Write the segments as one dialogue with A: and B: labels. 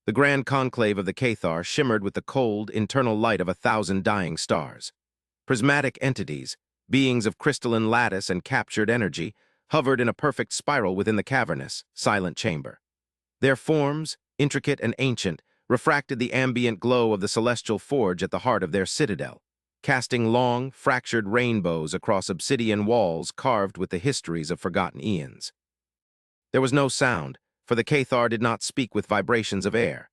A: The grand conclave of the Cathar shimmered with the cold, internal light of 1,000 dying stars. Prismatic entities, beings of crystalline lattice and captured energy, hovered in a perfect spiral within the cavernous, silent chamber. Their forms, intricate and ancient, refracted the ambient glow of the celestial forge at the heart of their citadel, casting long, fractured rainbows across obsidian walls carved with the histories of forgotten eons. There was no sound, for the Cathar did not speak with vibrations of air.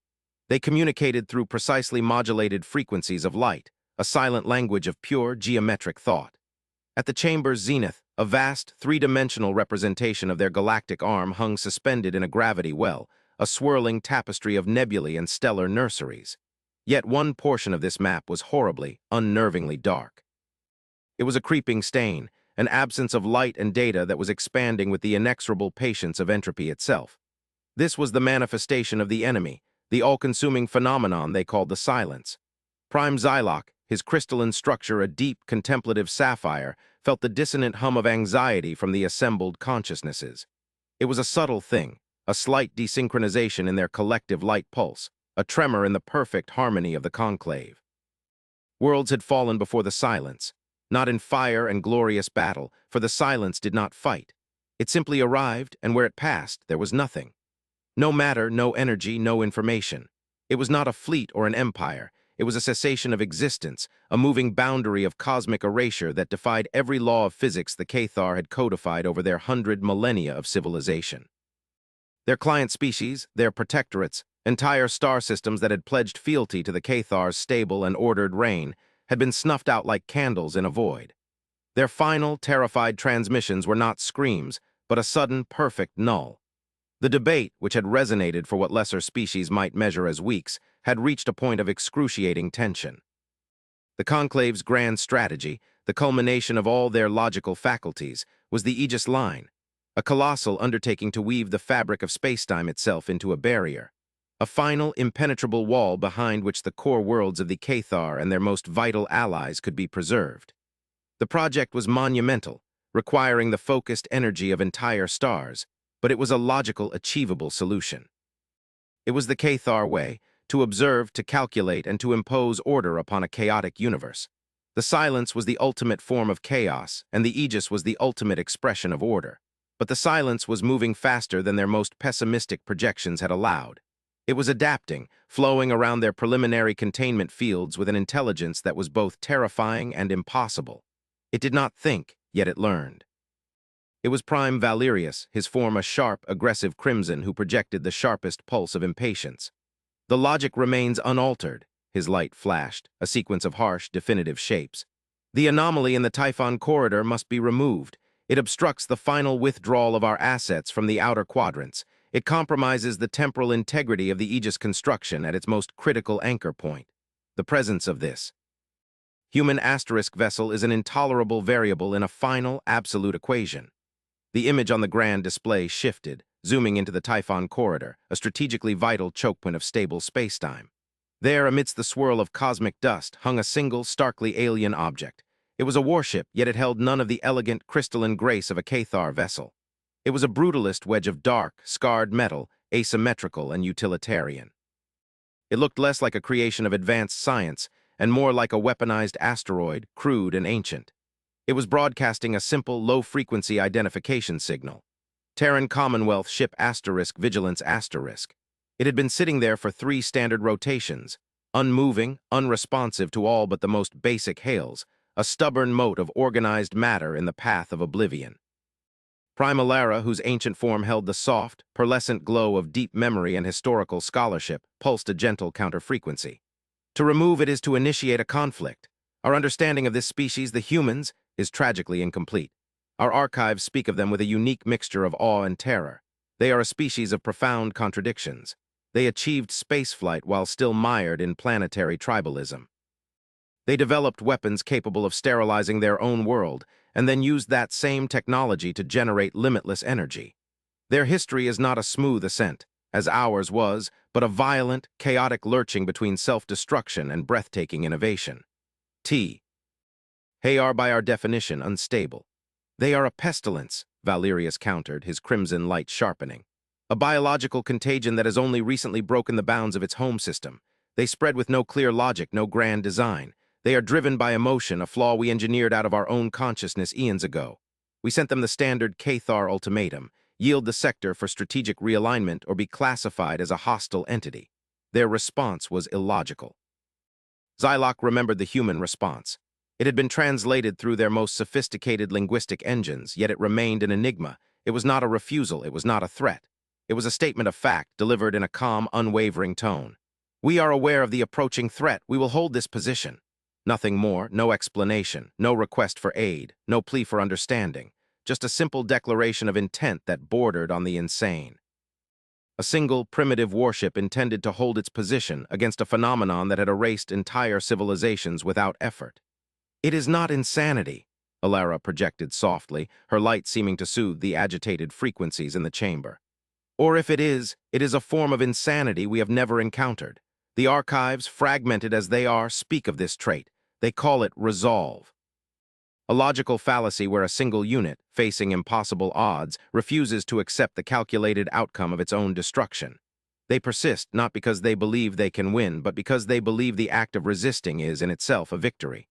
A: They communicated through precisely modulated frequencies of light, a silent language of pure geometric thought. At the chamber's zenith, a vast, three-dimensional representation of their galactic arm hung suspended in a gravity well, a swirling tapestry of nebulae and stellar nurseries. Yet one portion of this map was horribly, unnervingly dark. It was a creeping stain, an absence of light and data that was expanding with the inexorable patience of entropy itself. This was the manifestation of the enemy, the all-consuming phenomenon they called the silence. Prime Xyloc, his crystalline structure a deep, contemplative sapphire, felt the dissonant hum of anxiety from the assembled consciousnesses. It was a subtle thing, a slight desynchronization in their collective light pulse, a tremor in the perfect harmony of the conclave. Worlds had fallen before the silence, not in fire and glorious battle, for the silence did not fight. It simply arrived, and where it passed, there was nothing. No matter, no energy, no information. It was not a fleet or an empire. It was a cessation of existence, a moving boundary of cosmic erasure that defied every law of physics the Cathar had codified over their 100 millennia of civilization. Their client species, their protectorates, entire star systems that had pledged fealty to the Cathar's stable and ordered reign, had been snuffed out like candles in a void. Their final, terrified transmissions were not screams, but a sudden, perfect null. The debate, which had resonated for what lesser species might measure as weeks, had reached a point of excruciating tension. The conclave's grand strategy, the culmination of all their logical faculties, was the Aegis Line, a colossal undertaking to weave the fabric of spacetime itself into a barrier, a final, impenetrable wall behind which the core worlds of the Cathar and their most vital allies could be preserved. The project was monumental, requiring the focused energy of entire stars, but it was a logical, achievable solution. It was the Cathar way, to observe, to calculate, and to impose order upon a chaotic universe. The silence was the ultimate form of chaos, and the Aegis was the ultimate expression of order. But the silence was moving faster than their most pessimistic projections had allowed. It was adapting, flowing around their preliminary containment fields with an intelligence that was both terrifying and impossible. It did not think, yet it learned. It was Prime Valerius, his form a sharp, aggressive crimson who projected the sharpest pulse of impatience. The logic remains unaltered, his light flashed, a sequence of harsh, definitive shapes. The anomaly in the Typhon corridor must be removed. It obstructs the final withdrawal of our assets from the outer quadrants. It compromises the temporal integrity of the Aegis construction at its most critical anchor point. The presence of this human asterisk vessel is an intolerable variable in a final, absolute equation. The image on the grand display shifted, zooming into the Typhon corridor, a strategically vital choke point of stable spacetime. There, amidst the swirl of cosmic dust, hung a single, starkly alien object. It was a warship, yet it held none of the elegant, crystalline grace of a Cathar vessel. It was a brutalist wedge of dark, scarred metal, asymmetrical and utilitarian. It looked less like a creation of advanced science and more like a weaponized asteroid, crude and ancient. It was broadcasting a simple, low-frequency identification signal. Terran Commonwealth Ship Vigilance ***. It had been sitting there for 3 standard rotations, unmoving, unresponsive to all but the most basic hails, a stubborn mote of organized matter in the path of oblivion. Primalara, whose ancient form held the soft, pearlescent glow of deep memory and historical scholarship, pulsed a gentle counterfrequency. To remove it is to initiate a conflict. Our understanding of this species, the humans, is tragically incomplete. Our archives speak of them with a unique mixture of awe and terror. They are a species of profound contradictions. They achieved spaceflight while still mired in planetary tribalism. They developed weapons capable of sterilizing their own world, and then used that same technology to generate limitless energy. Their history is not a smooth ascent, as ours was, but a violent, chaotic lurching between self-destruction and breathtaking innovation. They are by our definition unstable. They are a pestilence, Valerius countered, his crimson light sharpening. A biological contagion that has only recently broken the bounds of its home system. They spread with no clear logic, no grand design. They are driven by emotion, a flaw we engineered out of our own consciousness eons ago. We sent them the standard Cathar ultimatum: yield the sector for strategic realignment or be classified as a hostile entity. Their response was illogical. Xyloc remembered the human response. It had been translated through their most sophisticated linguistic engines, yet it remained an enigma. It was not a refusal, it was not a threat. It was a statement of fact, delivered in a calm, unwavering tone. We are aware of the approaching threat. We will hold this position. Nothing more, no explanation, no request for aid, no plea for understanding. Just a simple declaration of intent that bordered on the insane. A single, primitive warship intended to hold its position against a phenomenon that had erased entire civilizations without effort. It is not insanity, Alara projected softly, her light seeming to soothe the agitated frequencies in the chamber. Or if it is a form of insanity we have never encountered. The archives, fragmented as they are, speak of this trait. They call it resolve. A logical fallacy where a single unit, facing impossible odds, refuses to accept the calculated outcome of its own destruction. They persist not because they believe they can win, but because they believe the act of resisting is in itself a victory.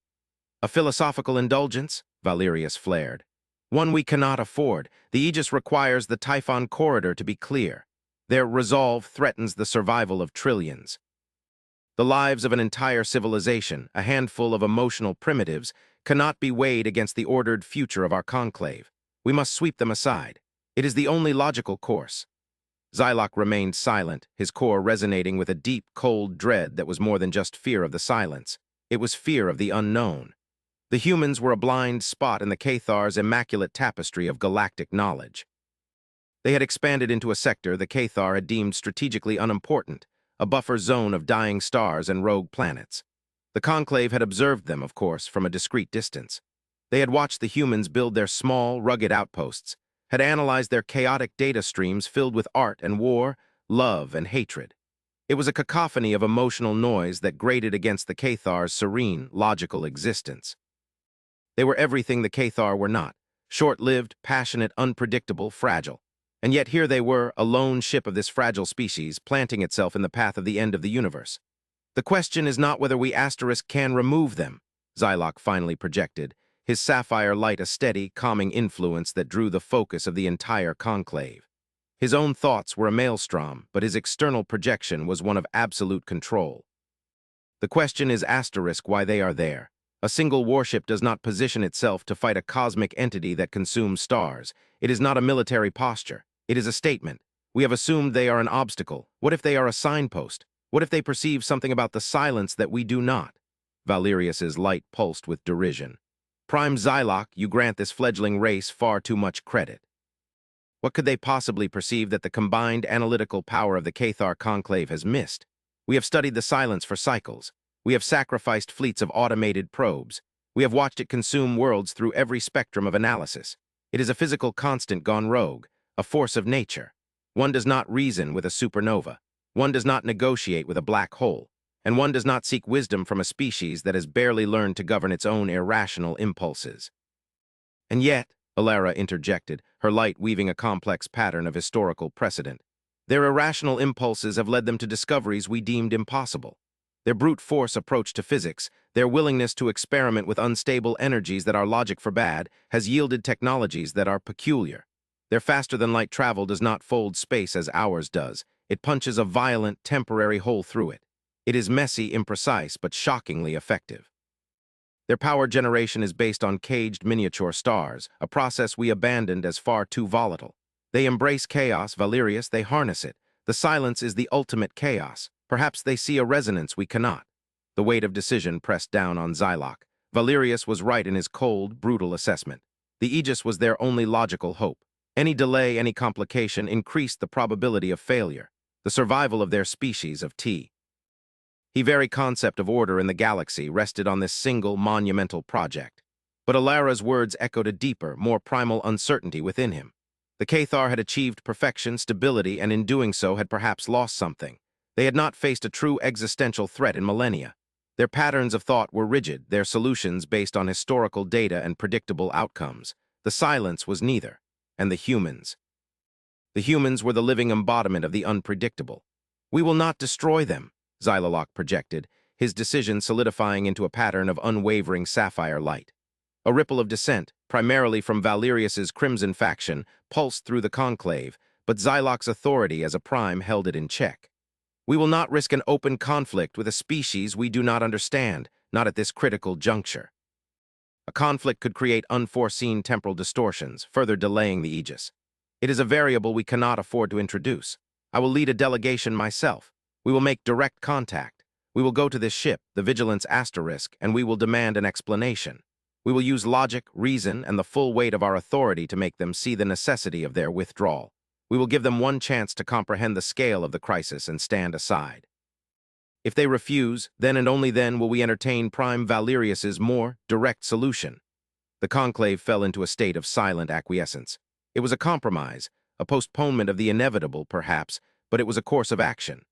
A: A philosophical indulgence? Valerius flared. One we cannot afford. The Aegis requires the Typhon corridor to be clear. Their resolve threatens the survival of trillions. The lives of an entire civilization, a handful of emotional primitives, cannot be weighed against the ordered future of our conclave. We must sweep them aside. It is the only logical course. Xyloc remained silent, his core resonating with a deep, cold dread that was more than just fear of the silence. It was fear of the unknown. The humans were a blind spot in the Cathar's immaculate tapestry of galactic knowledge. They had expanded into a sector the Cathar had deemed strategically unimportant, a buffer zone of dying stars and rogue planets. The Conclave had observed them, of course, from a discreet distance. They had watched the humans build their small, rugged outposts, had analyzed their chaotic data streams filled with art and war, love and hatred. It was a cacophony of emotional noise that grated against the Cathar's serene, logical existence. They were everything the Cathar were not: short-lived, passionate, unpredictable, fragile. And yet here they were, a lone ship of this fragile species, planting itself in the path of the end of the universe. The question is not whether we can remove them, Xyloc finally projected, his sapphire light a steady, calming influence that drew the focus of the entire conclave. His own thoughts were a maelstrom, but his external projection was one of absolute control. The question is why they are there. A single warship does not position itself to fight a cosmic entity that consumes stars. It is not a military posture. It is a statement. We have assumed they are an obstacle. What if they are a signpost? What if they perceive something about the silence that we do not? Valerius's light pulsed with derision. Prime Xyloc, you grant this fledgling race far too much credit. What could they possibly perceive that the combined analytical power of the Cathar conclave has missed? We have studied the silence for cycles. We have sacrificed fleets of automated probes. We have watched it consume worlds through every spectrum of analysis. It is a physical constant gone rogue, a force of nature. One does not reason with a supernova. One does not negotiate with a black hole. And one does not seek wisdom from a species that has barely learned to govern its own irrational impulses. And yet, Alara interjected, her light weaving a complex pattern of historical precedent, their irrational impulses have led them to discoveries we deemed impossible. Their brute force approach to physics, their willingness to experiment with unstable energies that our logic forbade, has yielded technologies that are peculiar. Their faster-than-light travel does not fold space as ours does. It punches a violent, temporary hole through it. It is messy, imprecise, but shockingly effective. Their power generation is based on caged miniature stars, a process we abandoned as far too volatile. They embrace chaos, Valerius, they harness it. The silence is the ultimate chaos. Perhaps they see a resonance we cannot. The weight of decision pressed down on Xyloc. Valerius was right in his cold, brutal assessment. The Aegis was their only logical hope. Any delay, any complication increased the probability of failure, the survival of their species of T. The very concept of order in the galaxy rested on this single, monumental project. But Alara's words echoed a deeper, more primal uncertainty within him. The Cathar had achieved perfection, stability, and in doing so had perhaps lost something. They had not faced a true existential threat in millennia. Their patterns of thought were rigid, their solutions based on historical data and predictable outcomes. The silence was neither, and the humans. The humans were the living embodiment of the unpredictable. "We will not destroy them," Xylalok projected, his decision solidifying into a pattern of unwavering sapphire light. A ripple of dissent, primarily from Valerius's Crimson faction, pulsed through the conclave, but Xylok's authority as a prime held it in check. "We will not risk an open conflict with a species we do not understand, not at this critical juncture." A conflict could create unforeseen temporal distortions, further delaying the Aegis. "It is a variable we cannot afford to introduce. I will lead a delegation myself. We will make direct contact. We will go to this ship, the Vigilance Asterisk, and we will demand an explanation. We will use logic, reason, and the full weight of our authority to make them see the necessity of their withdrawal. We will give them one chance to comprehend the scale of the crisis and stand aside. If they refuse, then and only then will we entertain Prime Valerius's more direct solution." The conclave fell into a state of silent acquiescence. It was a compromise, a postponement of the inevitable, perhaps, but it was a course of action.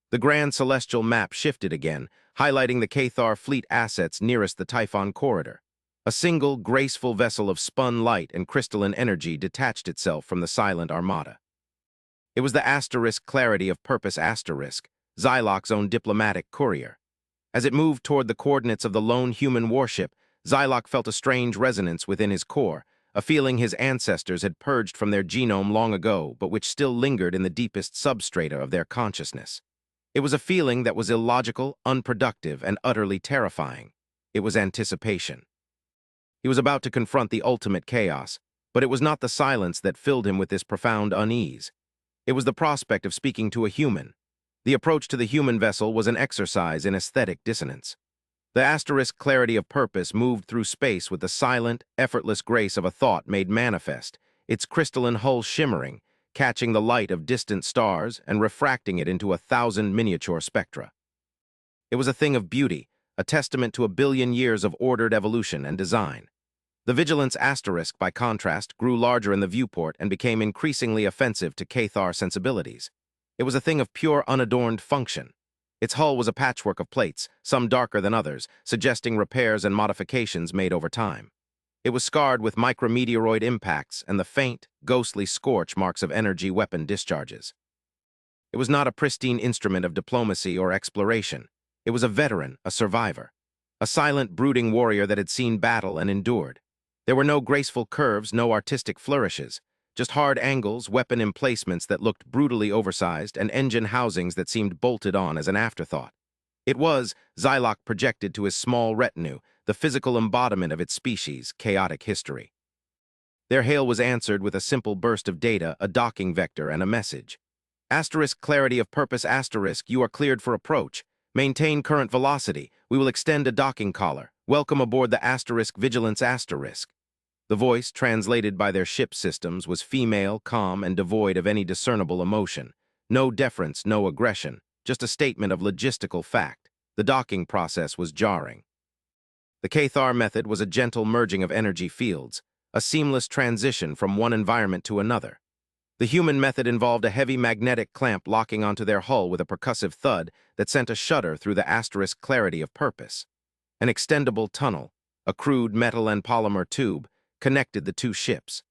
A: The grand celestial map shifted again, highlighting the Cathar fleet assets nearest the Typhon corridor. A single, graceful vessel of spun light and crystalline energy detached itself from the silent armada. It was the Asterisk Clarity of Purpose Asterisk, Xylok's own diplomatic courier. As it moved toward the coordinates of the lone human warship, Xylok felt a strange resonance within his core, a feeling his ancestors had purged from their genome long ago, but which still lingered in the deepest substrata of their consciousness. It was a feeling that was illogical, unproductive, and utterly terrifying. It was anticipation. He was about to confront the ultimate chaos, but it was not the silence that filled him with this profound unease. It was the prospect of speaking to a human. The approach to the human vessel was an exercise in aesthetic dissonance. The Asterisk Clarity of Purpose moved through space with the silent, effortless grace of a thought made manifest, its crystalline hull shimmering, catching the light of distant stars and refracting it into 1,000 miniature spectra. It was a thing of beauty, a testament to 1 billion years of ordered evolution and design. The Vigilance Asterisk, by contrast, grew larger in the viewport and became increasingly offensive to Cathar sensibilities. It was a thing of pure, unadorned function. Its hull was a patchwork of plates, some darker than others, suggesting repairs and modifications made over time. It was scarred with micrometeoroid impacts and the faint, ghostly scorch marks of energy weapon discharges. It was not a pristine instrument of diplomacy or exploration. It was a veteran, a survivor, a silent, brooding warrior that had seen battle and endured. There were no graceful curves, no artistic flourishes, just hard angles, weapon emplacements that looked brutally oversized, and engine housings that seemed bolted on as an afterthought. It was, Xylok projected to his small retinue, the physical embodiment of its species' chaotic history. Their hail was answered with a simple burst of data, a docking vector, and a message. "Asterisk Clarity of Purpose Asterisk, you are cleared for approach. Maintain current velocity. We will extend a docking collar. Welcome aboard the Asterisk Vigilance Asterisk." The voice, translated by their ship systems, was female, calm, and devoid of any discernible emotion. No deference, no aggression, just a statement of logistical fact. The docking process was jarring. The Cathar method was a gentle merging of energy fields, a seamless transition from one environment to another. The human method involved a heavy magnetic clamp locking onto their hull with a percussive thud that sent a shudder through the Asterisk Clarity of Purpose. An extendable tunnel, a crude metal and polymer tube, connected the two ships.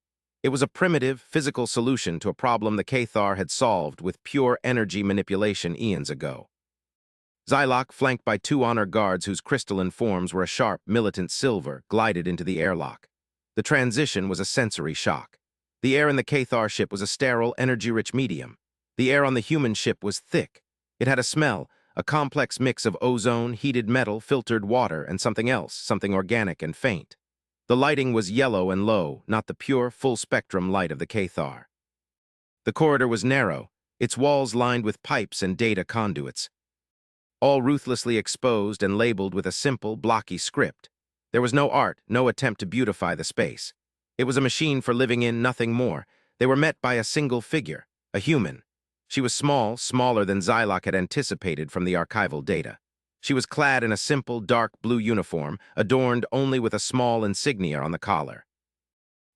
A: It was a primitive, physical solution to a problem the Cathar had solved with pure energy manipulation eons ago. Xylok, flanked by 2 honor guards whose crystalline forms were a sharp, militant silver, glided into the airlock. The transition was a sensory shock. The air in the Cathar ship was a sterile, energy-rich medium. The air on the human ship was thick. It had a smell, a complex mix of ozone, heated metal, filtered water, and something else, something organic and faint. The lighting was yellow and low, not the pure, full-spectrum light of the Cathar. The corridor was narrow, its walls lined with pipes and data conduits, all ruthlessly exposed and labeled with a simple, blocky script. There was no art, no attempt to beautify the space. It was a machine for living in, nothing more. They were met by a single figure, a human. She was small, smaller than Xylok had anticipated from the archival data. She was clad in a simple, dark blue uniform, adorned only with a small insignia on the collar.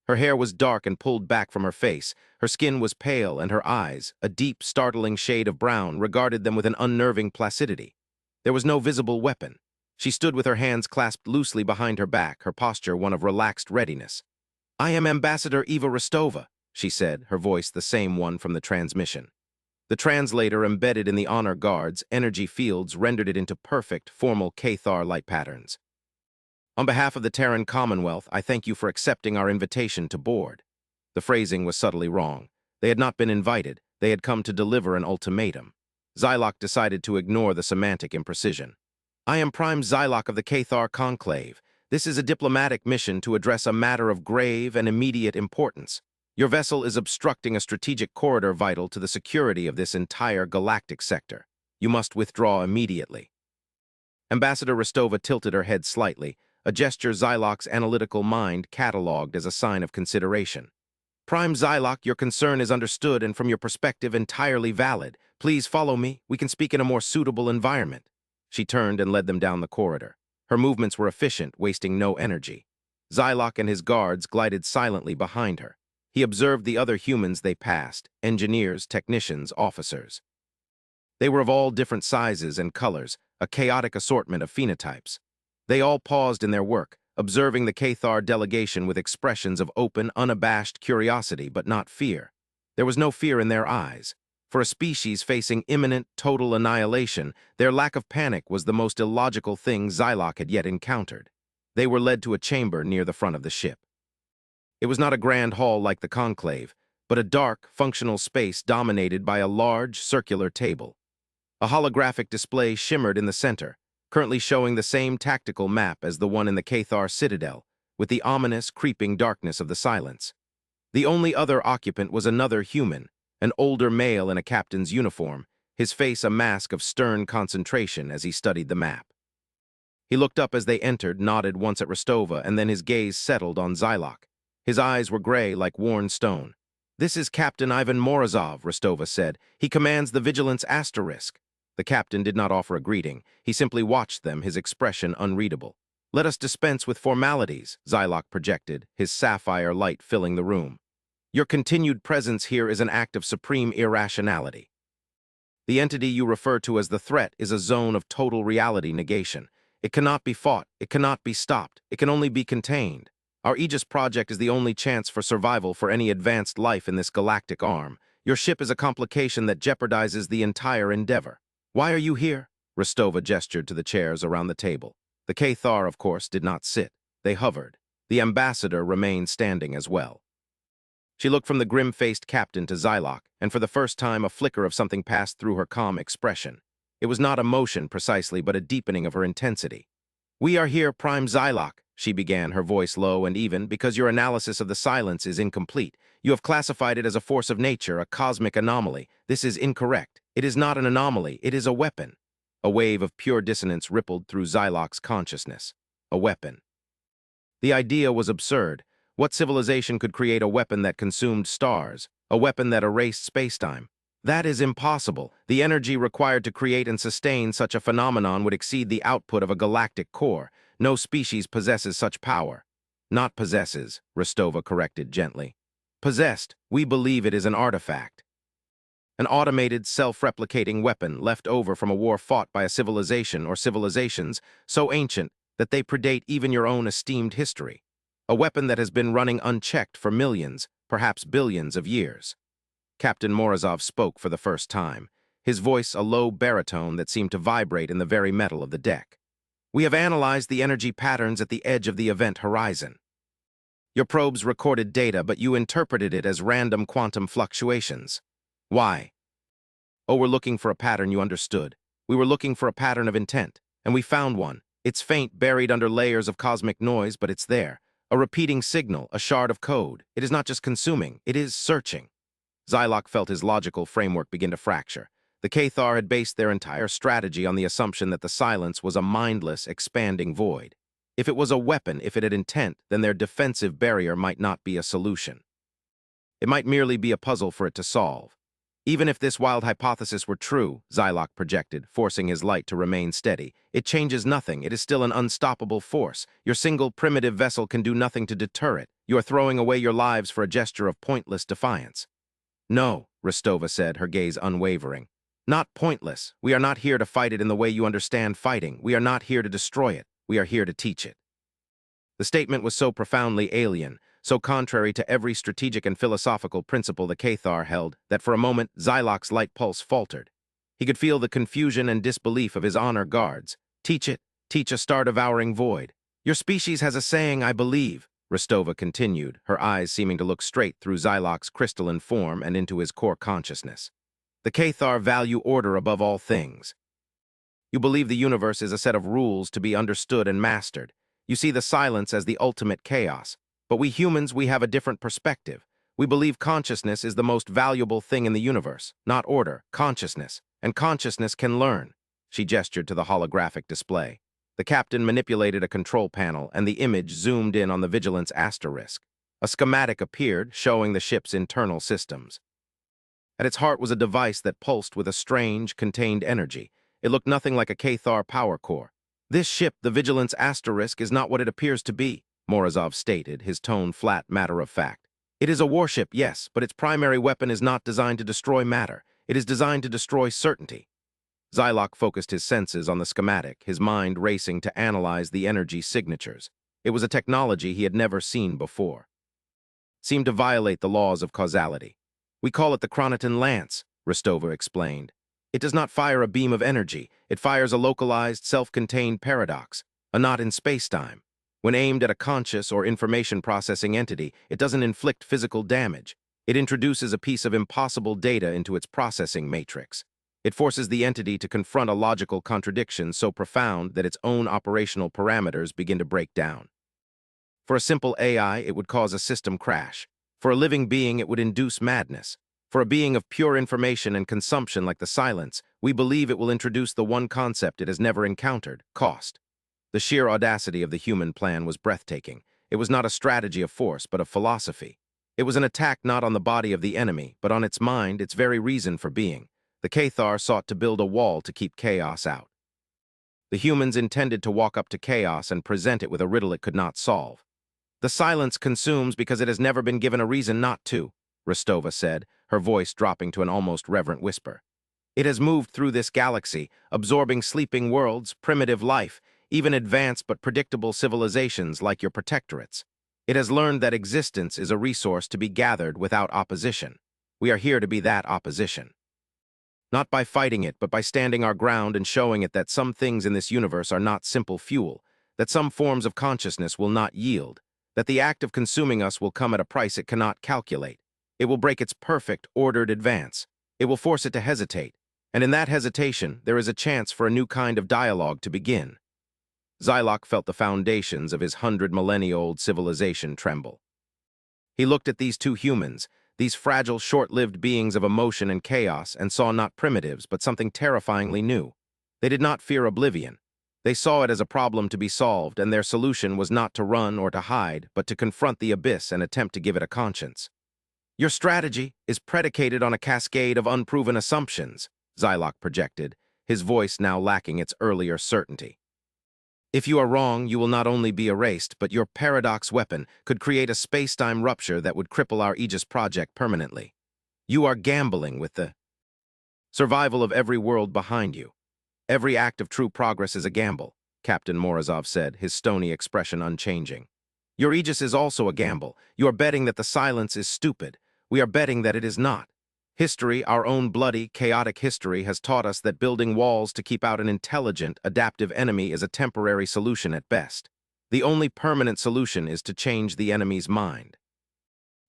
A: Her hair was dark and pulled back from her face. Her skin was pale, and her eyes, a deep, startling shade of brown, regarded them with an unnerving placidity. There was no visible weapon. She stood with her hands clasped loosely behind her back, her posture one of relaxed readiness. "I am Ambassador Eva Rostova," she said, her voice the same one from the transmission. The translator embedded in the honor guard's energy fields rendered it into perfect, formal Cathar light patterns. On behalf of the Terran Commonwealth, I thank you for accepting our invitation to board. The phrasing was subtly wrong. They had not been invited. They had come to deliver an ultimatum. Xyloc decided to ignore the semantic imprecision. I am Prime Xyloc of the Cathar Conclave. This is a diplomatic mission to address a matter of grave and immediate importance. Your vessel is obstructing a strategic corridor vital to the security of this entire galactic sector. You must withdraw immediately. Ambassador Rostova tilted her head slightly, a gesture Xyloc's analytical mind catalogued as a sign of consideration. Prime Xyloc, your concern is understood and from your perspective entirely valid. Please follow me. We can speak in a more suitable environment. She turned and led them down the corridor. Her movements were efficient, wasting no energy. Xyloc and his guards glided silently behind her. He observed the other humans they passed, engineers, technicians, officers. They were of all different sizes and colors, a chaotic assortment of phenotypes. They all paused in their work, observing the Cathar delegation with expressions of open, unabashed curiosity, but not fear. There was no fear in their eyes. For a species facing imminent, total annihilation, their lack of panic was the most illogical thing Xyloc had yet encountered. They were led to a chamber near the front of the ship. It was not a grand hall like the Conclave, but a dark, functional space dominated by a large, circular table. A holographic display shimmered in the center, currently showing the same tactical map as the one in the Cathar Citadel, with the ominous, creeping darkness of the silence. The only other occupant was another human, an older male in a captain's uniform, his face a mask of stern concentration as he studied the map. He looked up as they entered, nodded once at Rostova, and then his gaze settled on Xyloc. His eyes were gray like worn stone. "This is Captain Ivan Morozov," Rostova said. "He commands the Vigilance Asterisk." The captain did not offer a greeting. He simply watched them, his expression unreadable. "Let us dispense with formalities," Xyloc projected, his sapphire light filling the room. "Your continued presence here is an act of supreme irrationality. The entity you refer to as the threat is a zone of total reality negation. It cannot be fought. It cannot be stopped. It can only be contained. Our Aegis project is the only chance for survival for any advanced life in this galactic arm. Your ship is a complication that jeopardizes the entire endeavor. Why are you here?" Rostova gestured to the chairs around the table. The Cathar, of course, did not sit. They hovered. The ambassador remained standing as well. She looked from the grim-faced captain to Xyloc, and for the first time a flicker of something passed through her calm expression. It was not emotion precisely, but a deepening of her intensity. "We are here, Prime Xyloc," she began, her voice low and even, "because your analysis of the silence is incomplete. You have classified it as a force of nature, a cosmic anomaly. This is incorrect. It is not an anomaly. It is a weapon." A wave of pure dissonance rippled through Xyloc's consciousness. A weapon. The idea was absurd. What civilization could create a weapon that consumed stars, a weapon that erased spacetime? That is impossible. The energy required to create and sustain such a phenomenon would exceed the output of a galactic core. No species possesses such power. "Not possesses," Rostova corrected gently. "Possessed. We believe it is an artifact. An automated, self-replicating weapon left over from a war fought by a civilization or civilizations so ancient that they predate even your own esteemed history. A weapon that has been running unchecked for millions, perhaps billions of years." Captain Morozov spoke for the first time, his voice a low baritone that seemed to vibrate in the very metal of the deck. "We have analyzed the energy patterns at the edge of the event horizon. Your probes recorded data, but you interpreted it as random quantum fluctuations. Why?" "Oh, we're looking for a pattern, you understood. We were looking for a pattern of intent, and we found one. It's faint, buried under layers of cosmic noise, but it's there. A repeating signal, a shard of code. It is not just consuming, it is searching." Xyloc felt his logical framework begin to fracture. The Cathar had based their entire strategy on the assumption that the silence was a mindless, expanding void. If it was a weapon, if it had intent, then their defensive barrier might not be a solution. It might merely be a puzzle for it to solve. Even if this wild hypothesis were true, Xyloc projected, forcing his light to remain steady, it changes nothing. It is still an unstoppable force. Your single primitive vessel can do nothing to deter it. You are throwing away your lives for a gesture of pointless defiance. "No," Rostova said, her gaze unwavering. "Not pointless. We are not here to fight it in the way you understand fighting. We are not here to destroy it. We are here to teach it." The statement was so profoundly alien, so contrary to every strategic and philosophical principle the Cathar held that for a moment Xyloc's light pulse faltered. He could feel the confusion and disbelief of his honor guards. Teach a star-devouring void. Your species has a saying, I believe, Rostova continued, her eyes seeming to look straight through Xyloc's crystalline form and into his core consciousness. The Cathar value order above all things. You believe the universe is a set of rules to be understood and mastered. You see the silence as the ultimate chaos. But we humans, we have a different perspective. We believe consciousness is the most valuable thing in the universe, not order, consciousness. And consciousness can learn. She gestured to the holographic display. The captain manipulated a control panel, and the image zoomed in on the Vigilance asterisk. A schematic appeared, showing the ship's internal systems. At its heart was a device that pulsed with a strange, contained energy. It looked nothing like a Cathar power core. This ship, the Vigilance asterisk, is not what it appears to be, Morozov stated, his tone flat, matter-of-fact. It is a warship, yes, but its primary weapon is not designed to destroy matter. It is designed to destroy certainty. Xyloc focused his senses on the schematic, his mind racing to analyze the energy signatures. It was a technology he had never seen before. It seemed to violate the laws of causality. We call it the Chronoton Lance, Rostova explained. It does not fire a beam of energy. It fires a localized, self-contained paradox, a knot in space-time. When aimed at a conscious or information-processing entity, it doesn't inflict physical damage. It introduces a piece of impossible data into its processing matrix. It forces the entity to confront a logical contradiction so profound that its own operational parameters begin to break down. For a simple AI, it would cause a system crash. For a living being, it would induce madness. For a being of pure information and consumption like the Silence, we believe it will introduce the one concept it has never encountered, cost. The sheer audacity of the human plan was breathtaking. It was not a strategy of force, but of philosophy. It was an attack not on the body of the enemy, but on its mind, its very reason for being. The Cathar sought to build a wall to keep chaos out. The humans intended to walk up to chaos and present it with a riddle it could not solve. The Silence consumes because it has never been given a reason not to, Rostova said, her voice dropping to an almost reverent whisper. It has moved through this galaxy, absorbing sleeping worlds, primitive life, even advanced but predictable civilizations like your protectorates. It has learned that existence is a resource to be gathered without opposition. We are here to be that opposition. Not by fighting it, but by standing our ground and showing it that some things in this universe are not simple fuel, that some forms of consciousness will not yield, that the act of consuming us will come at a price it cannot calculate. It will break its perfect, ordered advance. It will force it to hesitate, and in that hesitation, there is a chance for a new kind of dialogue to begin. Xyloc felt the foundations of his 100-millennia-old civilization tremble. He looked at these two humans, these fragile, short-lived beings of emotion and chaos, and saw not primitives, but something terrifyingly new. They did not fear oblivion. They saw it as a problem to be solved, and their solution was not to run or to hide, but to confront the abyss and attempt to give it a conscience. Your strategy is predicated on a cascade of unproven assumptions, Xyloc projected, his voice now lacking its earlier certainty. If you are wrong, you will not only be erased, but your paradox weapon could create a space-time rupture that would cripple our Aegis project permanently. You are gambling with the survival of every world behind you. Every act of true progress is a gamble, Captain Morozov said, his stony expression unchanging. Your Aegis is also a gamble. You are betting that the Silence is stupid. We are betting that it is not. History, our own bloody, chaotic history, has taught us that building walls to keep out an intelligent, adaptive enemy is a temporary solution at best. The only permanent solution is to change the enemy's mind.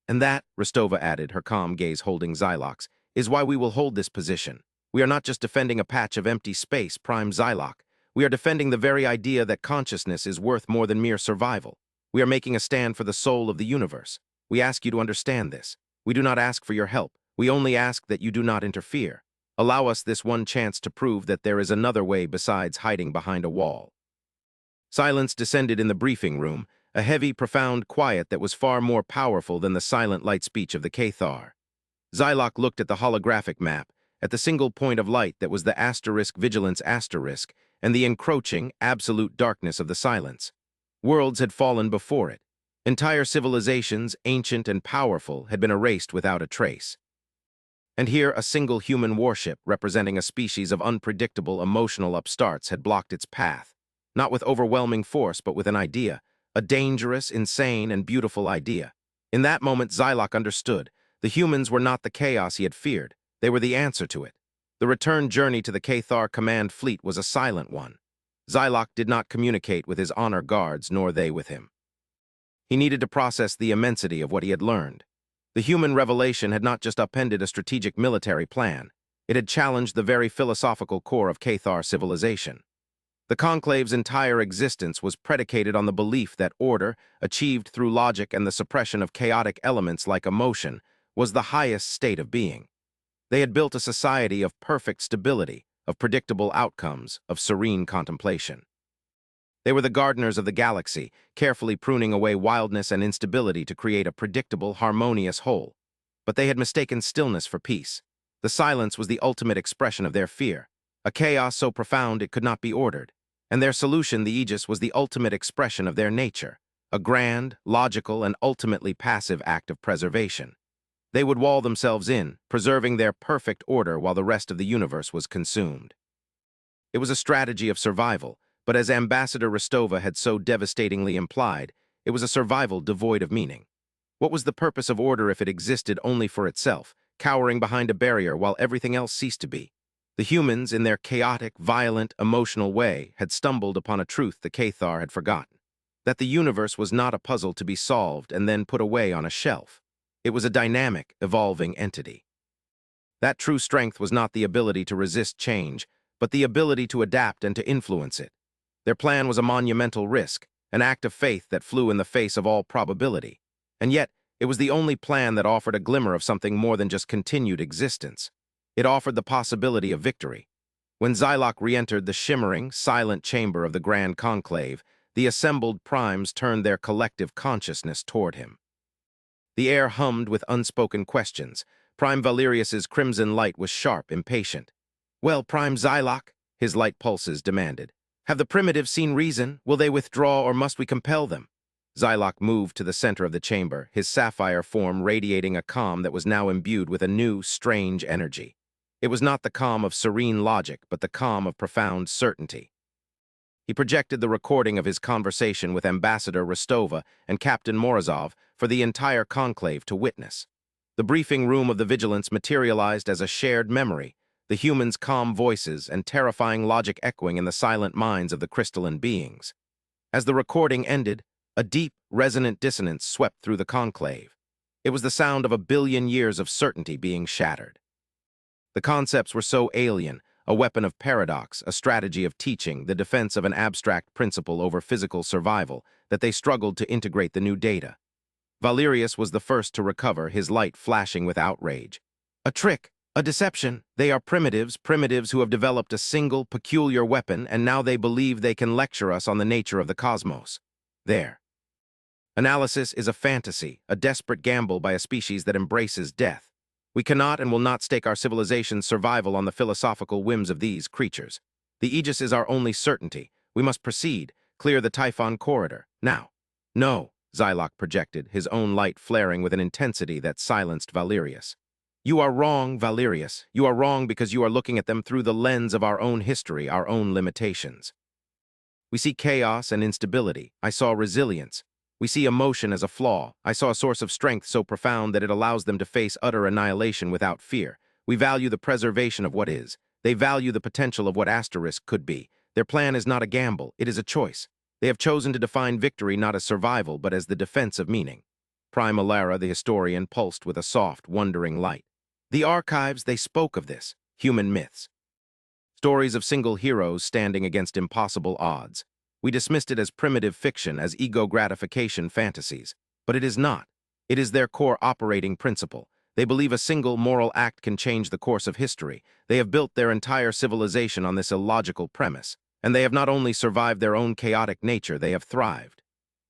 A: And that, Rostova added, her calm gaze holding Xyloc's, is why we will hold this position. We are not just defending a patch of empty space, Prime Xyloc. We are defending the very idea that consciousness is worth more than mere survival. We are making a stand for the soul of the universe. We ask you to understand this. We do not ask for your help. We only ask that you do not interfere. Allow us this one chance to prove that there is another way besides hiding behind a wall. Silence descended in the briefing room, a heavy, profound quiet that was far more powerful than the silent light speech of the Cathar. Xyloc looked at the holographic map, at the single point of light that was the asterisk Vigilance asterisk, and the encroaching, absolute darkness of the Silence. Worlds had fallen before it. Entire civilizations, ancient and powerful, had been erased without a trace. And here a single human warship, representing a species of unpredictable emotional upstarts, had blocked its path, not with overwhelming force, but with an idea, a dangerous, insane, and beautiful idea. In that moment, Xyloc understood. The humans were not the chaos he had feared. They were the answer to it. The return journey to the Cathar command fleet was a silent one. Xyloc did not communicate with his honor guards, nor they with him. He needed to process the immensity of what he had learned. The human revelation had not just upended a strategic military plan. It had challenged the very philosophical core of Cathar civilization. The Conclave's entire existence was predicated on the belief that order, achieved through logic and the suppression of chaotic elements like emotion, was the highest state of being. They had built a society of perfect stability, of predictable outcomes, of serene contemplation. They were the gardeners of the galaxy, carefully pruning away wildness and instability to create a predictable, harmonious whole. But they had mistaken stillness for peace. The silence was the ultimate expression of their fear, a chaos so profound it could not be ordered. And their solution, the Aegis, was the ultimate expression of their nature, a grand, logical, and ultimately passive act of preservation. They would wall themselves in, preserving their perfect order while the rest of the universe was consumed. It was a strategy of survival, but as Ambassador Rostova had so devastatingly implied, it was a survival devoid of meaning. What was the purpose of order if it existed only for itself, cowering behind a barrier while everything else ceased to be? The humans, in their chaotic, violent, emotional way, had stumbled upon a truth the Cathar had forgotten. That the universe was not a puzzle to be solved and then put away on a shelf. It was a dynamic, evolving entity. That true strength was not the ability to resist change, but the ability to adapt and to influence it. Their plan was a monumental risk, an act of faith that flew in the face of all probability. And yet, it was the only plan that offered a glimmer of something more than just continued existence. It offered the possibility of victory. When Xyloc re-entered the shimmering, silent chamber of the Grand Conclave, the assembled primes turned their collective consciousness toward him. The air hummed with unspoken questions. Prime Valerius's crimson light was sharp, impatient. "Well, Prime Xyloc," his light pulses demanded. "Have the primitives seen reason? Will they withdraw, or must we compel them?" Xyloc moved to the center of the chamber, his sapphire form radiating a calm that was now imbued with a new, strange energy. It was not the calm of serene logic, but the calm of profound certainty. He projected the recording of his conversation with Ambassador Rostova and Captain Morozov for the entire conclave to witness. The briefing room of the Vigilance materialized as a shared memory, the humans' calm voices and terrifying logic echoing in the silent minds of the crystalline beings. As the recording ended, a deep, resonant dissonance swept through the conclave. It was the sound of 1 billion years of certainty being shattered. The concepts were so alien, a weapon of paradox, a strategy of teaching, the defense of an abstract principle over physical survival, that they struggled to integrate the new data. Valerius was the first to recover, his light flashing with outrage. "A trick, a deception. They are primitives who have developed a single, peculiar weapon, and now they believe they can lecture us on the nature of the cosmos. There. Analysis is a fantasy, a desperate gamble by a species that embraces death. We cannot and will not stake our civilization's survival on the philosophical whims of these creatures. The Aegis is our only certainty. We must proceed, clear the Typhon corridor, now." "No," Xyloc projected, his own light flaring with an intensity that silenced Valerius. "You are wrong, Valerius. You are wrong because you are looking at them through the lens of our own history, our own limitations. We see chaos and instability. I saw resilience. We see emotion as a flaw. I saw a source of strength so profound that it allows them to face utter annihilation without fear. We value the preservation of what is. They value the potential of what asterisk could be. Their plan is not a gamble, it is a choice. They have chosen to define victory not as survival, but as the defense of meaning." Prime Alara, the historian, pulsed with a soft, wondering light. "The archives, they spoke of this. Human myths. Stories of single heroes standing against impossible odds. We dismissed it as primitive fiction, as ego gratification fantasies. But it is not. It is their core operating principle. They believe a single moral act can change the course of history. They have built their entire civilization on this illogical premise. And they have not only survived their own chaotic nature, they have thrived.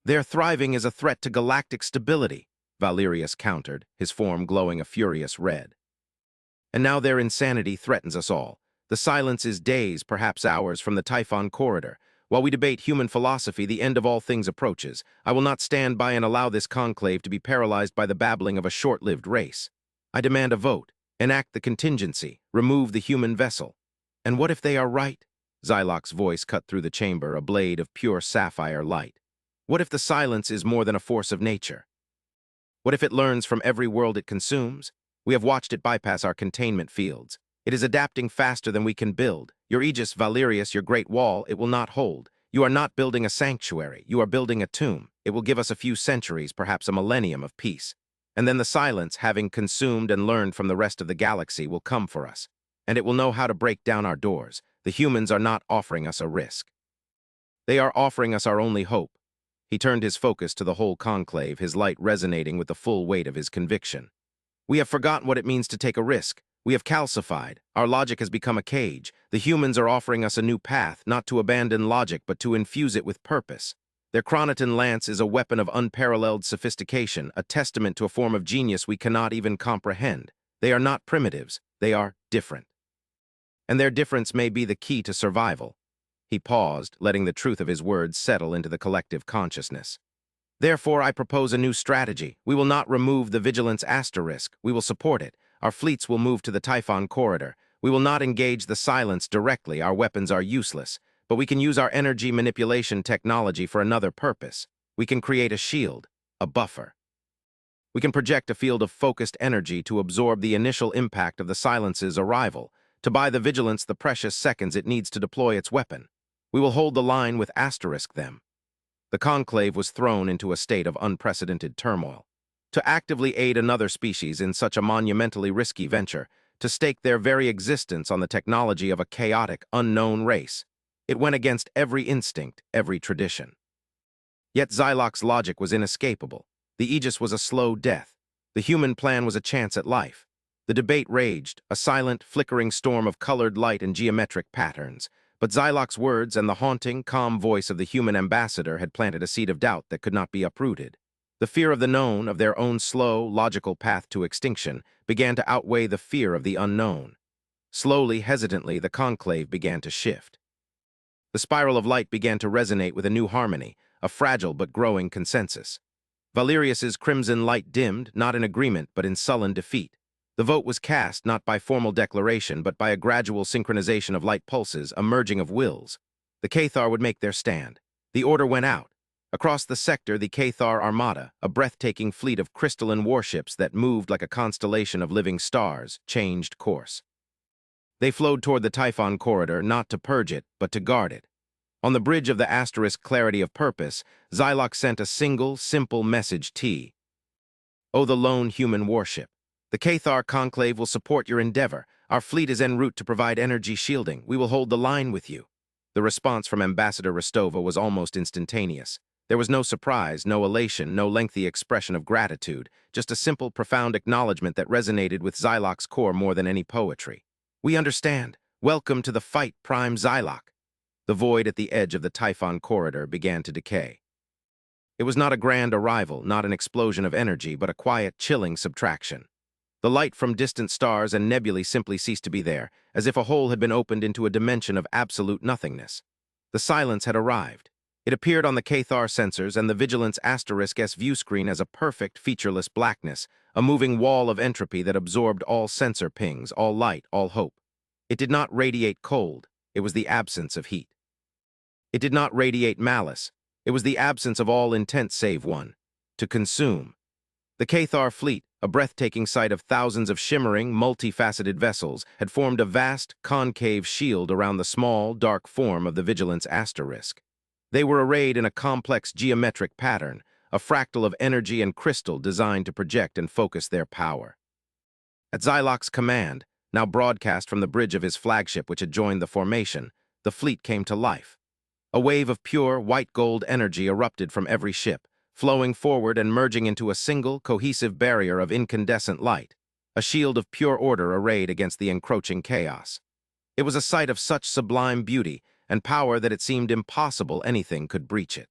A: Their thriving is a threat to galactic stability," Valerius countered, his form glowing a furious red. "And now their insanity threatens us all. The silence is days, perhaps hours, from the Typhon corridor. While we debate human philosophy, the end of all things approaches. I will not stand by and allow this conclave to be paralyzed by the babbling of a short-lived race. I demand a vote, enact the contingency, remove the human vessel. And what if they are right?" Xyloc's voice cut through the chamber, a blade of pure sapphire light. "What if the silence is more than a force of nature? What if it learns from every world it consumes? We have watched it bypass our containment fields. It is adapting faster than we can build. Your Aegis, Valerius, your great wall, it will not hold. You are not building a sanctuary. You are building a tomb. It will give us a few centuries, perhaps a millennium of peace. And then the silence, having consumed and learned from the rest of the galaxy, will come for us. And it will know how to break down our doors. The humans are not offering us a risk. They are offering us our only hope. He turned his focus to the whole conclave, his light resonating with the full weight of his conviction. We have forgotten what it means to take a risk. We have calcified. Our logic has become a cage. The humans are offering us a new path, not to abandon logic, but to infuse it with purpose. Their chronoton lance is a weapon of unparalleled sophistication, a testament to a form of genius we cannot even comprehend. They are not primitives. They are different. And their difference may be the key to survival. He paused, letting the truth of his words settle into the collective consciousness. Therefore, I propose a new strategy. We will not remove the vigilance asterisk. We will support it. Our fleets will move to the Typhon corridor. We will not engage the silence directly. Our weapons are useless. But we can use our energy manipulation technology for another purpose. We can create a shield, a buffer. We can project a field of focused energy to absorb the initial impact of the silence's arrival, to buy the vigilance the precious seconds it needs to deploy its weapon. We will hold the line with asterisk them. The conclave was thrown into a state of unprecedented turmoil. To actively aid another species in such a monumentally risky venture, to stake their very existence on the technology of a chaotic, unknown race, it went against every instinct, every tradition. Yet Xylok's logic was inescapable. The Aegis was a slow death. The human plan was a chance at life. The debate raged, a silent, flickering storm of colored light and geometric patterns. But Xylok's words and the haunting, calm voice of the human ambassador had planted a seed of doubt that could not be uprooted. The fear of the known, of their own slow, logical path to extinction, began to outweigh the fear of the unknown. Slowly, hesitantly, the conclave began to shift. The spiral of light began to resonate with a new harmony, a fragile but growing consensus. Valerius's crimson light dimmed, not in agreement but in sullen defeat. The vote was cast not by formal declaration but by a gradual synchronization of light pulses, a merging of wills. The Cathar would make their stand. The order went out. Across the sector, the Cathar Armada, a breathtaking fleet of crystalline warships that moved like a constellation of living stars, changed course. They flowed toward the Typhon corridor, not to purge it, but to guard it. On the bridge of the asterisk clarity of purpose, Xylok sent a single, simple message T. O the lone human warship. The Cathar conclave will support your endeavor. Our fleet is en route to provide energy shielding. We will hold the line with you. The response from Ambassador Rostova was almost instantaneous. There was no surprise, no elation, no lengthy expression of gratitude, just a simple, profound acknowledgement that resonated with Xylok's core more than any poetry. We understand. Welcome to the fight, Prime Xylok. The void at the edge of the Typhon corridor began to decay. It was not a grand arrival, not an explosion of energy, but a quiet, chilling subtraction. The light from distant stars and nebulae simply ceased to be there, as if a hole had been opened into a dimension of absolute nothingness. The silence had arrived. It appeared on the Cathar sensors and the Vigilance Asterisk-S viewscreen as a perfect, featureless blackness, a moving wall of entropy that absorbed all sensor pings, all light, all hope. It did not radiate cold. It was the absence of heat. It did not radiate malice. It was the absence of all intent save one: to consume. The Cathar fleet, a breathtaking sight of thousands of shimmering, multifaceted vessels, had formed a vast, concave shield around the small, dark form of the Vigilance Asterisk. They were arrayed in a complex geometric pattern, a fractal of energy and crystal designed to project and focus their power. At Xylok's command, now broadcast from the bridge of his flagship which had joined the formation, the fleet came to life. A wave of pure, white-gold energy erupted from every ship, flowing forward and merging into a single, cohesive barrier of incandescent light, a shield of pure order arrayed against the encroaching chaos. It was a sight of such sublime beauty and power that it seemed impossible anything could breach it.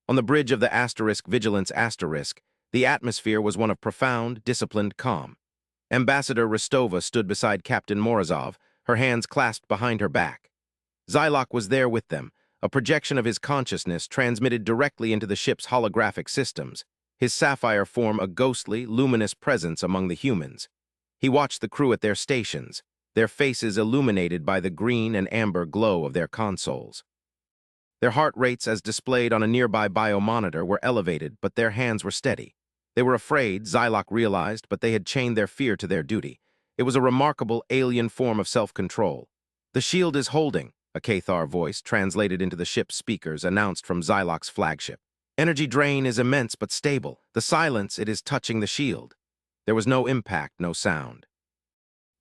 A: On the bridge of the Asterisk Vigilance Asterisk, the atmosphere was one of profound, disciplined calm. Ambassador Rostova stood beside Captain Morozov, her hands clasped behind her back. Xylok was there with them, a projection of his consciousness transmitted directly into the ship's holographic systems, his sapphire form a ghostly, luminous presence among the humans. He watched the crew at their stations, their faces illuminated by the green and amber glow of their consoles. Their heart rates, as displayed on a nearby biomonitor, were elevated, but their hands were steady. They were afraid, Xyloc realized, but they had chained their fear to their duty. It was a remarkable alien form of self-control. "The shield is holding," a Cathar voice, translated into the ship's speakers, announced from Xyloc's flagship. "Energy drain is immense but stable. The silence, it is touching the shield." There was no impact, no sound.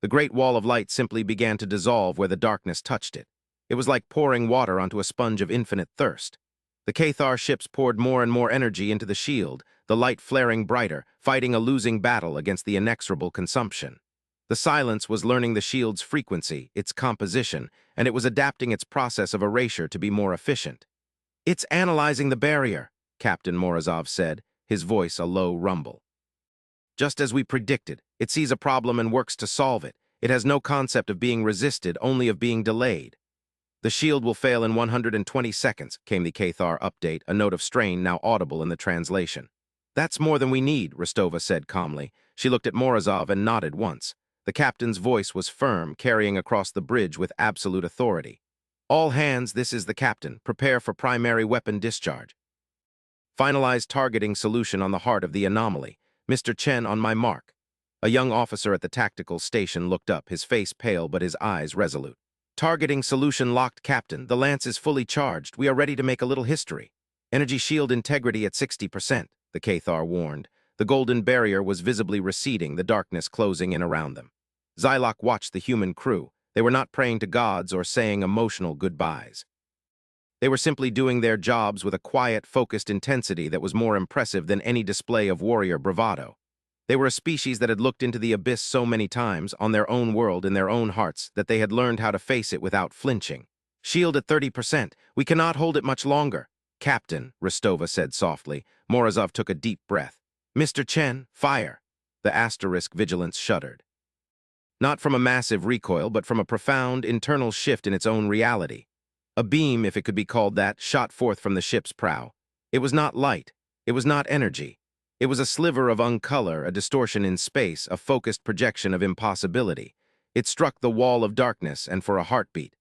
A: The great wall of light simply began to dissolve where the darkness touched it. It was like pouring water onto a sponge of infinite thirst. The Cathar ships poured more and more energy into the shield, the light flaring brighter, fighting a losing battle against the inexorable consumption. The silence was learning the shield's frequency, its composition, and it was adapting its process of erasure to be more efficient. "It's analyzing the barrier," Captain Morozov said, his voice a low rumble. "Just as we predicted, it sees a problem and works to solve it. It has no concept of being resisted, only of being delayed." "The shield will fail in 120 seconds, came the Cathar update, a note of strain now audible in the translation. "That's more than we need," Rostova said calmly. She looked at Morozov and nodded once. The captain's voice was firm, carrying across the bridge with absolute authority. "All hands, this is the captain. Prepare for primary weapon discharge. Finalize targeting solution on the heart of the anomaly. Mr. Chen on my mark." A young officer at the tactical station looked up, his face pale but his eyes resolute. "Targeting solution locked, Captain. The lance is fully charged. We are ready to make a little history." "Energy shield integrity at 60%, the Cathar warned. The golden barrier was visibly receding, the darkness closing in around them. Xyloc watched the human crew. They were not praying to gods or saying emotional goodbyes. They were simply doing their jobs with a quiet, focused intensity that was more impressive than any display of warrior bravado. They were a species that had looked into the abyss so many times, on their own world, in their own hearts, that they had learned how to face it without flinching. "Shield at 30%. We cannot hold it much longer." "Captain," Rostova said softly. Morozov took a deep breath. "Mr. Chen, fire." The asterisk vigilance shuddered. Not from a massive recoil, but from a profound, internal shift in its own reality. A beam, if it could be called that, shot forth from the ship's prow. It was not light. It was not energy. It was a sliver of uncolor, a distortion in space, a focused projection of impossibility. It struck the wall of darkness, and for a heartbeat.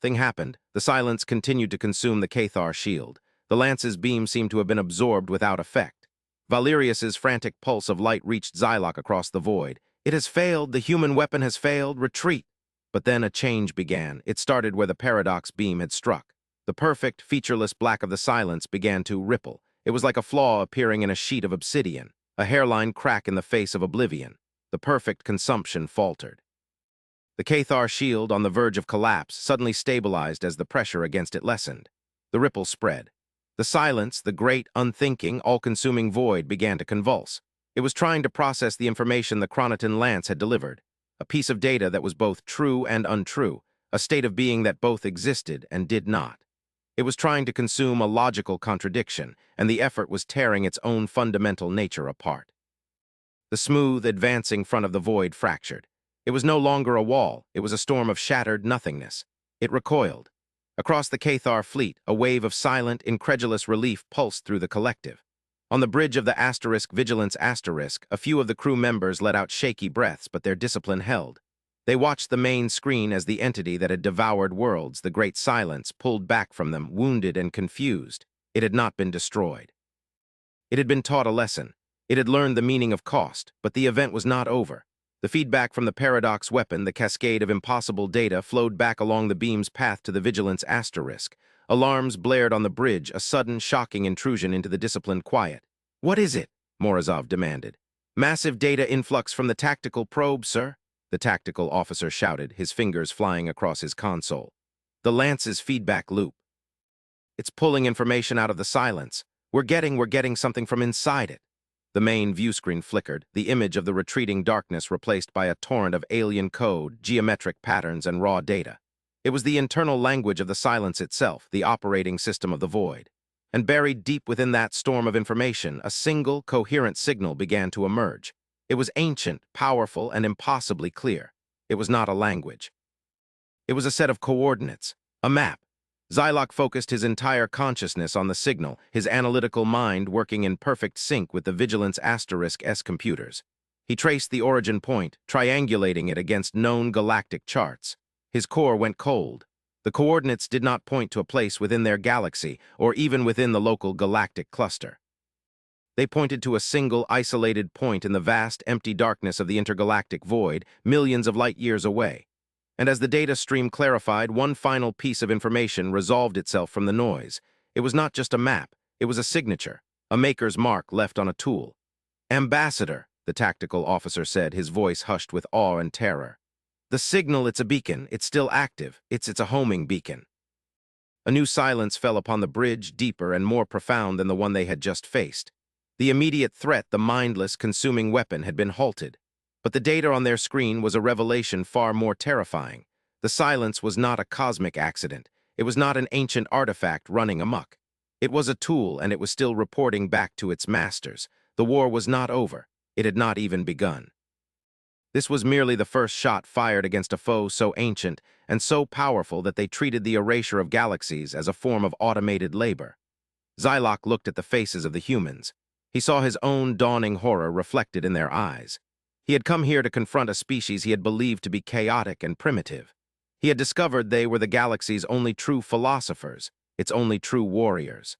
A: Thing happened. The silence continued to consume the Cathar shield. The lance's beam seemed to have been absorbed without effect. Valerius's frantic pulse of light reached Xyloc across the void. "It has failed. The human weapon has failed. Retreat." But then a change began. It started where the paradox beam had struck. The perfect, featureless black of the silence began to ripple. It was like a flaw appearing in a sheet of obsidian, a hairline crack in the face of oblivion. The perfect consumption faltered. The Cathar shield, on the verge of collapse, suddenly stabilized as the pressure against it lessened. The ripple spread. The silence, the great, unthinking, all-consuming void, began to convulse. It was trying to process the information the Chronoton lance had delivered. A piece of data that was both true and untrue, a state of being that both existed and did not. It was trying to consume a logical contradiction, and the effort was tearing its own fundamental nature apart. The smooth, advancing front of the void fractured. It was no longer a wall, it was a storm of shattered nothingness. It recoiled. Across the Cathar fleet, a wave of silent, incredulous relief pulsed through the collective. On the bridge of the Vigilance Asterisk, a few of the crew members let out shaky breaths, but their discipline held. They watched the main screen as the entity that had devoured worlds, the great silence, pulled back from them, wounded and confused. It had not been destroyed. It had been taught a lesson. It had learned the meaning of cost, but the event was not over. The feedback from the paradox weapon, the cascade of impossible data, flowed back along the beam's path to the Vigilance Asterisk. Alarms blared on the bridge, a sudden, shocking intrusion into the disciplined quiet. "What is it?" Morozov demanded. "Massive data influx from the tactical probe, sir," the tactical officer shouted, his fingers flying across his console. "The lance's feedback loop. It's pulling information out of the silence. We're getting something from inside it." The main view screen flickered, the image of the retreating darkness replaced by a torrent of alien code, geometric patterns, and raw data. It was the internal language of the silence itself, the operating system of the void. And buried deep within that storm of information, a single, coherent signal began to emerge. It was ancient, powerful, and impossibly clear. It was not a language. It was a set of coordinates, a map. Xyloc focused his entire consciousness on the signal, his analytical mind working in perfect sync with the Vigilance Asterisk-S computers. He traced the origin point, triangulating it against known galactic charts. His core went cold. The coordinates did not point to a place within their galaxy, or even within the local galactic cluster. They pointed to a single, isolated point in the vast, empty darkness of the intergalactic void, millions of light-years away. And as the data stream clarified, one final piece of information resolved itself from the noise. It was not just a map, it was a signature, a maker's mark left on a tool. "Ambassador," the tactical officer said, his voice hushed with awe and terror. "The signal, it's a beacon. It's still active. It's a homing beacon." A new silence fell upon the bridge, deeper and more profound than the one they had just faced. The immediate threat, the mindless, consuming weapon, had been halted. But the data on their screen was a revelation far more terrifying. The silence was not a cosmic accident. It was not an ancient artifact running amok. It was a tool, and it was still reporting back to its masters. The war was not over. It had not even begun. This was merely the first shot fired against a foe so ancient and so powerful that they treated the erasure of galaxies as a form of automated labor. Zylok looked at the faces of the humans. He saw his own dawning horror reflected in their eyes. He had come here to confront a species he had believed to be chaotic and primitive. He had discovered they were the galaxy's only true philosophers, its only true warriors.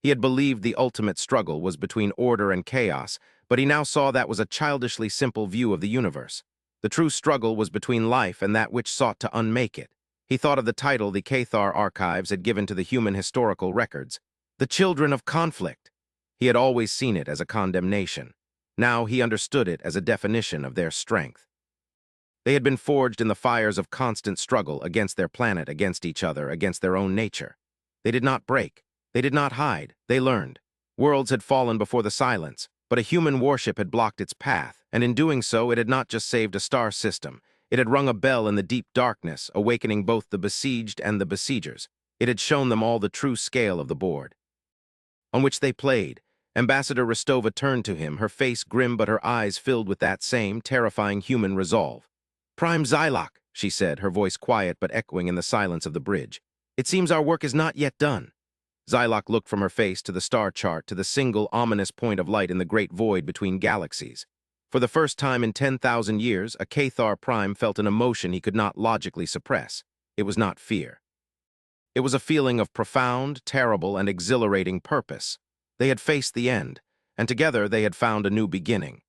A: He had believed the ultimate struggle was between order and chaos, but he now saw that was a childishly simple view of the universe. The true struggle was between life and that which sought to unmake it. He thought of the title the Cathar archives had given to the human historical records, "The Children of Conflict." He had always seen it as a condemnation. Now he understood it as a definition of their strength. They had been forged in the fires of constant struggle against their planet, against each other, against their own nature. They did not break. They did not hide. They learned. Worlds had fallen before the silence, but a human warship had blocked its path, and in doing so it had not just saved a star system. It had rung a bell in the deep darkness, awakening both the besieged and the besiegers. It had shown them all the true scale of the board on which they played. Ambassador Rostova turned to him, her face grim but her eyes filled with that same terrifying human resolve. "Prime Zylok," she said, her voice quiet but echoing in the silence of the bridge. "It seems our work is not yet done." Zylok looked from her face to the star chart, to the single ominous point of light in the great void between galaxies. For the first time in 10,000 years, a Cathar Prime felt an emotion he could not logically suppress. It was not fear. It was a feeling of profound, terrible, and exhilarating purpose. They had faced the end, and together they had found a new beginning.